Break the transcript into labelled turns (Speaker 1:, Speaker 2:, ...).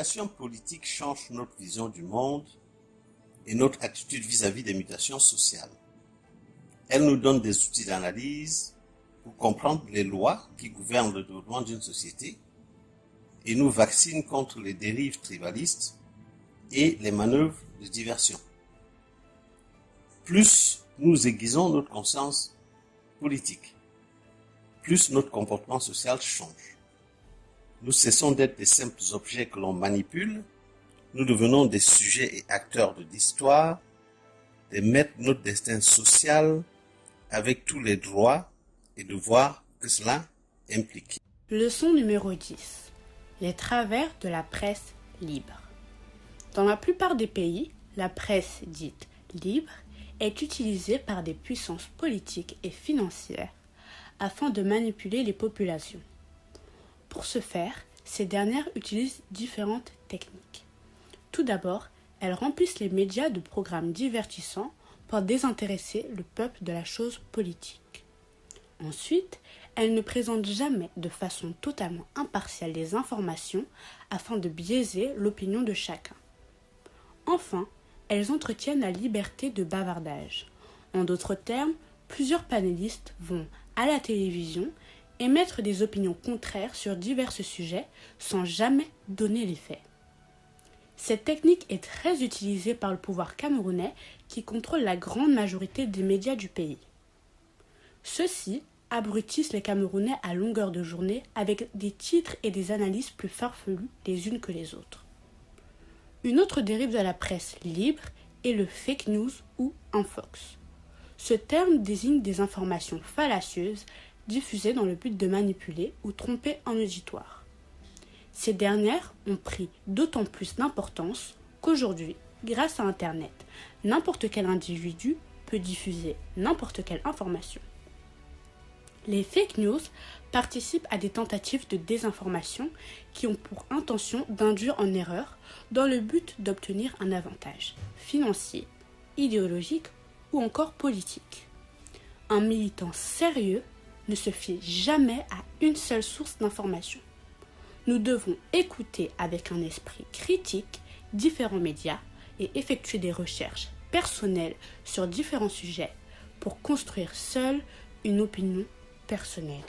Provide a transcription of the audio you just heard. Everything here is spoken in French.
Speaker 1: communication politique change notre vision du monde et notre attitude vis-à-vis des mutations sociales. Elle nous donne des outils d'analyse pour comprendre les lois qui gouvernent le développement d'une société et nous vaccine contre les dérives tribalistes et les manœuvres de diversion. Plus nous aiguisons notre conscience politique, plus notre comportement social change. Nous cessons d'être des simples objets que l'on manipule, nous devenons des sujets et acteurs de l'histoire, des maîtres de notre destin social, avec tous les droits et devoirs que cela implique.
Speaker 2: Leçon numéro 10. Les travers de la presse libre. Dans la plupart des pays, la presse dite libre est utilisée par des puissances politiques et financières afin de manipuler les populations. Pour ce faire, ces dernières utilisent différentes techniques. Tout d'abord, elles remplissent les médias de programmes divertissants pour désintéresser le peuple de la chose politique. Ensuite, elles ne présentent jamais de façon totalement impartiale les informations afin de biaiser l'opinion de chacun. Enfin, elles entretiennent la liberté de bavardage. En d'autres termes, plusieurs panélistes vont, à la télévision, émettre des opinions contraires sur divers sujets sans jamais donner les faits. Cette technique est très utilisée par le pouvoir camerounais qui contrôle la grande majorité des médias du pays. Ceux-ci abrutissent les Camerounais à longueur de journée avec des titres et des analyses plus farfelues les unes que les autres. Une autre dérive de la presse libre est le fake news ou infox. Ce terme désigne des informations fallacieuses diffusées dans le but de manipuler ou tromper un auditoire. Ces dernières ont pris d'autant plus d'importance qu'aujourd'hui, grâce à Internet, n'importe quel individu peut diffuser n'importe quelle information. Les fake news participent à des tentatives de désinformation qui ont pour intention d'induire en erreur dans le but d'obtenir un avantage financier, idéologique ou encore politique. Un militant sérieux ne se fie jamais à une seule source d'information. Nous devons écouter avec un esprit critique différents médias et effectuer des recherches personnelles sur différents sujets pour construire seul une opinion personnelle.